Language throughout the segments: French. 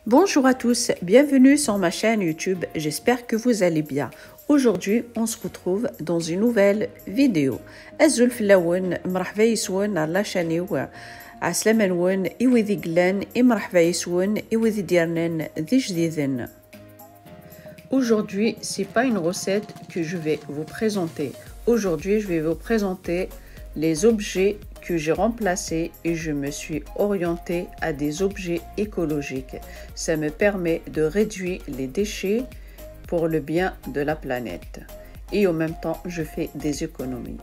Bonjour à tous, bienvenue sur ma chaîne YouTube, j'espère que vous allez bien. Aujourd'hui, on se retrouve dans une nouvelle vidéo. أزول في اللون مرحبا يسون على شانيو عسلامة نون إوذي قلان مرحبا يسون إوذي ديرنان ذي جديدن. Aujourd'hui, c'est pas une recette que je vais vous présenter. Aujourd'hui, je vais vous présenter les objets que j'ai remplacés et je me suis orientée à des objets écologiques. Ça me permet de réduire les déchets pour le bien de la planète. Et en même temps, je fais des économies.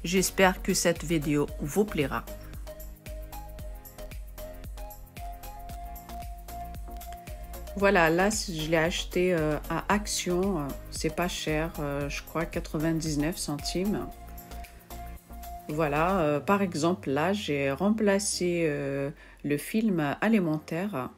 J'espère que cette vidéo vous plaira. Voilà, là, je l'ai acheté à Action. C'est pas cher, je crois 99 centimes. Voilà, par exemple, là, j'ai remplacé le film alimentaire.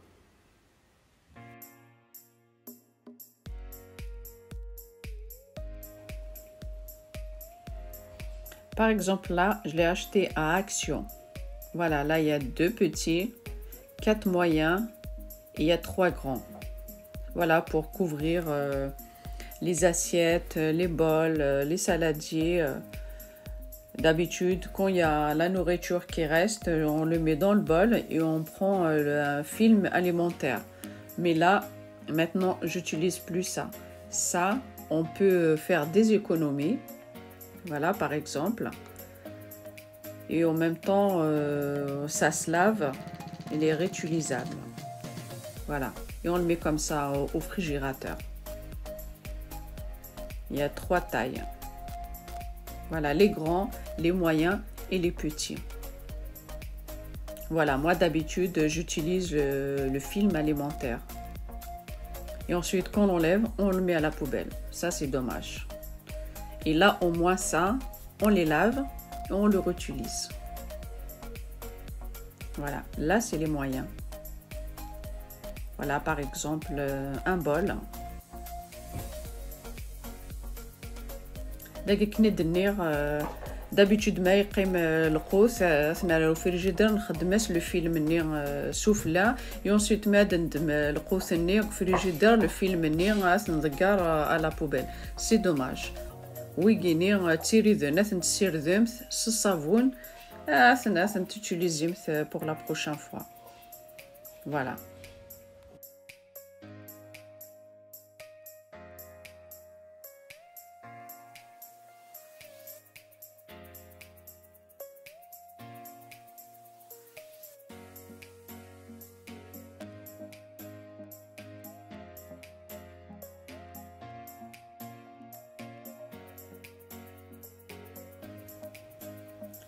Par exemple, là, je l'ai acheté à Action. Voilà, là, il y a 2 petits, 4 moyens et il y a 3 grands. Voilà, pour couvrir les assiettes, les bols, les saladiers. D'habitude, quand il y a la nourriture qui reste, on le met dans le bol et on prend le film alimentaire. Mais là, maintenant, j'utilise plus ça. Ça, on peut faire des économies. Voilà, par exemple. Et en même temps, ça se lave. Il est réutilisable. Voilà. Et on le met comme ça au frigérateur. Il y a 3 tailles. Voilà, les grands, les moyens et les petits. Voilà, moi d'habitude, j'utilise le film alimentaire. Et ensuite, quand on l'enlève, on le met à la poubelle. Ça, c'est dommage. Et là, au moins ça, on les lave et on le réutilise. Voilà, là, c'est les moyens. Voilà, par exemple, un bol. D'habitude ما يقيم القوس اثنا لو في الجدار نخدمس لو فيلم ني سفلى يونسيت ما دندم القوس ني في الجدار لو فيلم ني نذكر على بوبيل سي دوماج ويغيني تيري ذنات نسير ذمث الصابون اثنا تيتيليزيمث pour la prochaine fois. Voilà.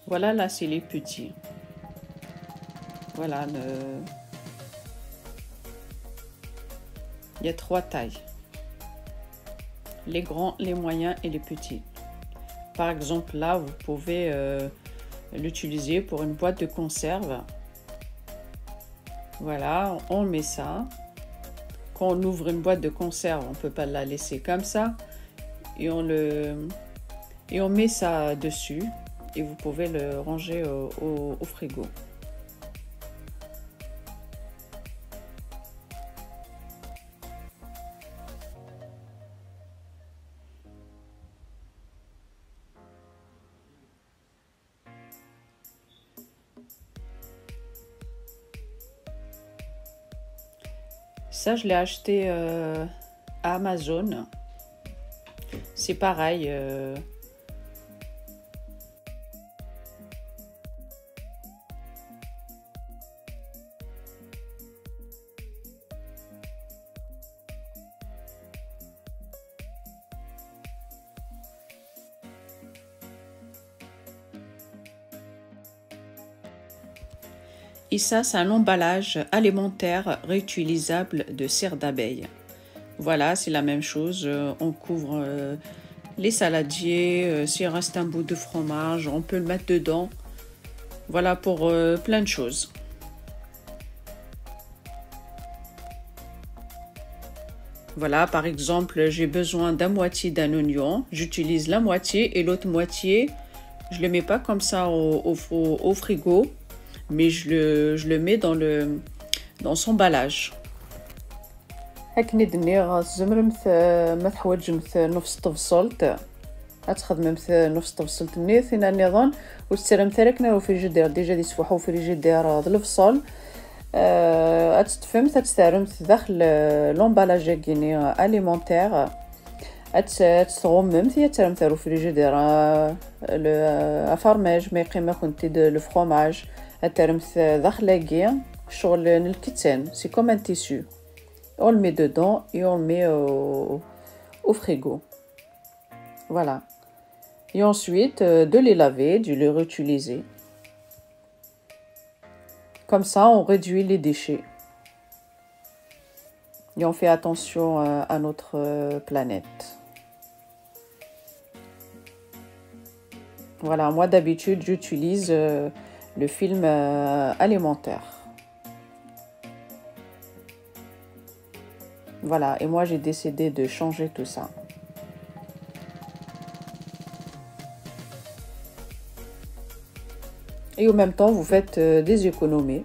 Voilà, là, c'est les petits. Voilà, il y a 3 tailles. Les grands, les moyens et les petits. Par exemple, là, vous pouvez l'utiliser pour une boîte de conserve. Voilà, on met ça. Quand on ouvre une boîte de conserve, on ne peut pas la laisser comme ça. Et on met ça dessus. Et vous pouvez le ranger au frigo. Ça, je l'ai acheté à Amazon. C'est pareil. Et ça, c'est un emballage alimentaire réutilisable de cire d'abeille. Voilà, c'est la même chose. On couvre les saladiers. S'il reste un bout de fromage, on peut le mettre dedans. Voilà pour plein de choses. Voilà, par exemple, j'ai besoin d'un moitié d'un oignon. J'utilise la moitié et l'autre moitié, je ne le mets pas comme ça au frigo, mais je le mets dans dans son emballage. هكني دنيغ الزمر ما تحوج نفس تفصلت أتخدم نفس تفصلت النيث إن النظام وتسرم تركنا في الجدار ديجا دي سفوحو في الجدار ذا الفصل أتتفهم تستعرم داخل لومبالاج كيني أليمونتير أتغمم ثي ترم ثارو في الجدار أفرماج ما يقيم كنتي لو فرomage أترم داخل لاكي شغل الكتان سي كوم ان تيسو on le met dedans et on le met au frigo. Voilà. Et ensuite, de les laver, de les réutiliser. Comme ça, on réduit les déchets. Et on fait attention à notre planète. Voilà, moi d'habitude, j'utilise le film alimentaire. Voilà, et moi j'ai décidé de changer tout ça. Et en même temps, vous faites des économies.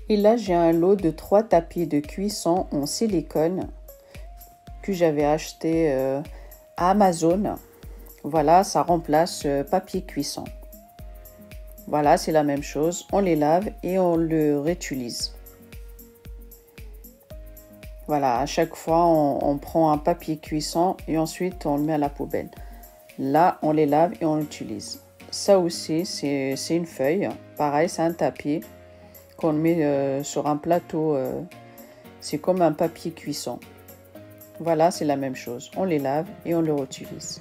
Et là, j'ai un lot de 3 tapis de cuisson en silicone que j'avais acheté à Amazon. Voilà, ça remplace papier cuisson. Voilà, c'est la même chose. On les lave et on le réutilise. Voilà, à chaque fois, on prend un papier cuisson et ensuite on le met à la poubelle. Là, on les lave et on l'utilise. Ça aussi, c'est une feuille. Pareil, c'est un tapis qu'on met sur un plateau. C'est comme un papier cuisson. Voilà, c'est la même chose. On les lave et on le réutilise.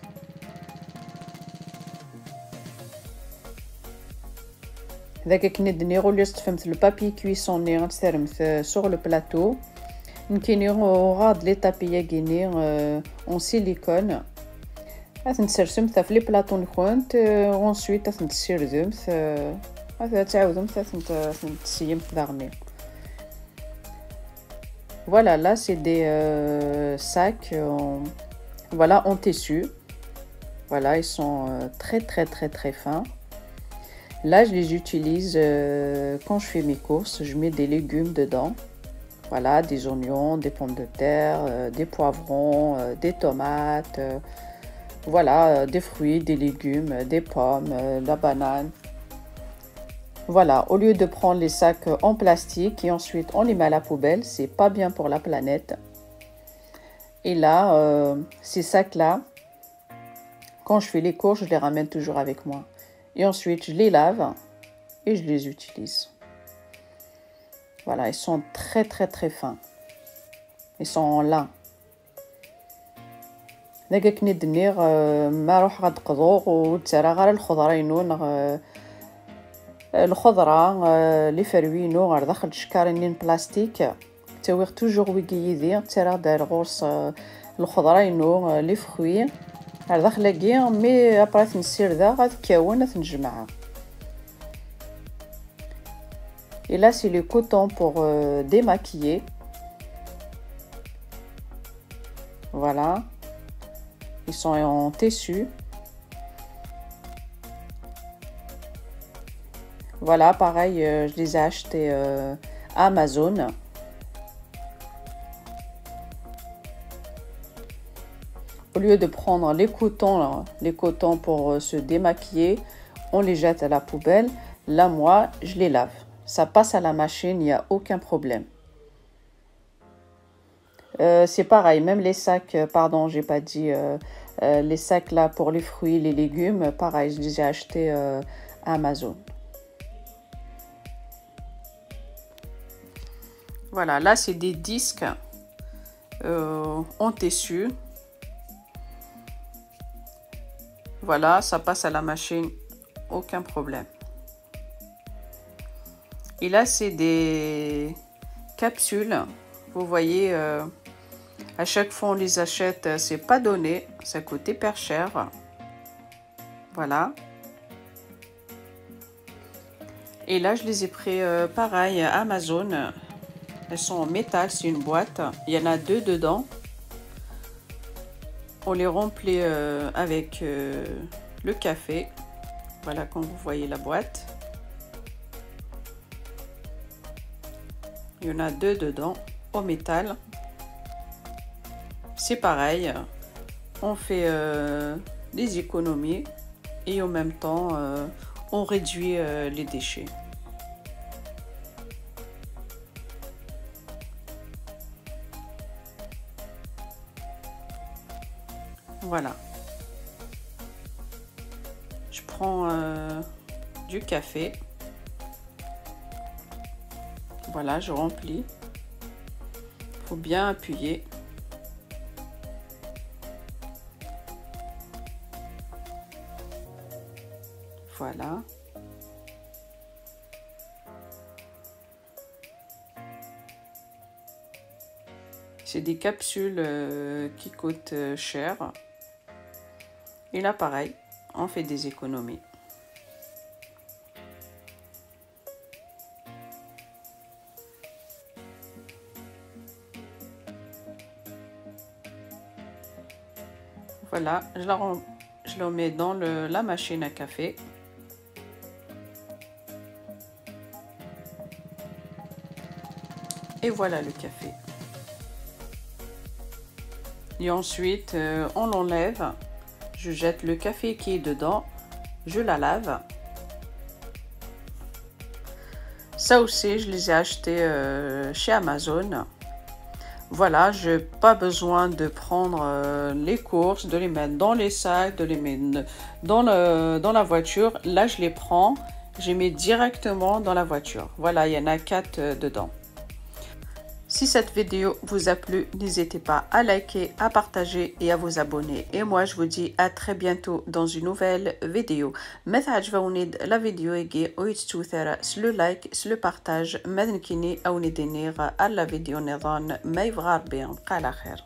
ذاك كنا دنيغو اللي استفهمت البابي كويسون ني غنسترمت sur le plateau نكينيغو غاد لي طابي كيني اون سيليكون نسرسمت في لي بلاطو نكونت اونسويت نسيردمت تعاودمت نسيمت داغني. Voilà, là c'est des sacs voilà, en tissu. Voilà, ils sont très fins. Là, je les utilise quand je fais mes courses. Je mets des légumes dedans. Voilà, des oignons, des pommes de terre, des poivrons, des tomates. Voilà, des fruits, des légumes, des pommes, la banane. Voilà, au lieu de prendre les sacs en plastique et ensuite on les met à la poubelle, c'est pas bien pour la planète. Et là, ces sacs-là, quand je fais les courses, je les ramène toujours avec moi. Et ensuite, je les lave et je les utilise. Voilà, ils sont très fins. Ils sont en lin. داك ندير ما روح غنقضو وترى غير الخضرينون الخضره لي فروينو غير داخل شكارين بلاستيك تاويغ توجور ويكيدي ترى دار غوص الخضرينو لي فروي غير داخل لاكي مي ابرات نسير ذا غتكون تنجمعها. Et là, c'est le coton pour démaquiller. Voilà. Ils sont en tissu. Voilà, pareil, je les ai achetés à Amazon. Au lieu de prendre les cotons pour se démaquiller, on les jette à la poubelle. Là, moi, je les lave. Ça passe à la machine, il n'y a aucun problème. C'est pareil, même les sacs, pardon, j'ai pas dit, les sacs là pour les fruits, les légumes, pareil, je les ai achetés à Amazon. Voilà, là c'est des disques en tissu. Voilà, ça passe à la machine, aucun problème. Et là, c'est des capsules. Vous voyez, à chaque fois on les achète, c'est pas donné, ça coûte hyper cher. Voilà. Et là, je les ai pris pareil à Amazon. Elles sont en métal, c'est une boîte. Il y en a 2 dedans. On les remplit avec le café. Voilà, comme vous voyez la boîte. Il y en a 2 dedans, au métal. C'est pareil. On fait des économies et en même temps, on réduit les déchets. Voilà. Je prends du café. Voilà, je remplis. Il faut bien appuyer. Voilà. C'est des capsules qui coûtent cher. Et là, pareil, on fait des économies. Voilà, je le mets dans la machine à café. Et voilà le café. Et ensuite, on l'enlève. Je jette le café qui est dedans. Je la lave. Ça aussi, je les ai achetés chez Amazon. Voilà, je n'ai pas besoin de prendre les courses, de les mettre dans les sacs, de les mettre dans la voiture. Là, je les prends, je les mets directement dans la voiture. Voilà, il y en a 4 dedans. Si cette vidéo vous a plu, n'hésitez pas à liker, à partager et à vous abonner. Et moi, je vous dis à très bientôt dans une nouvelle vidéo. متى عجبوني la vidéo يجي ويتشوثر سلو لايك سلو بارتاج ماذنكيني أو ندينيغ على فيديو نظام ما يبغى ربي على خير.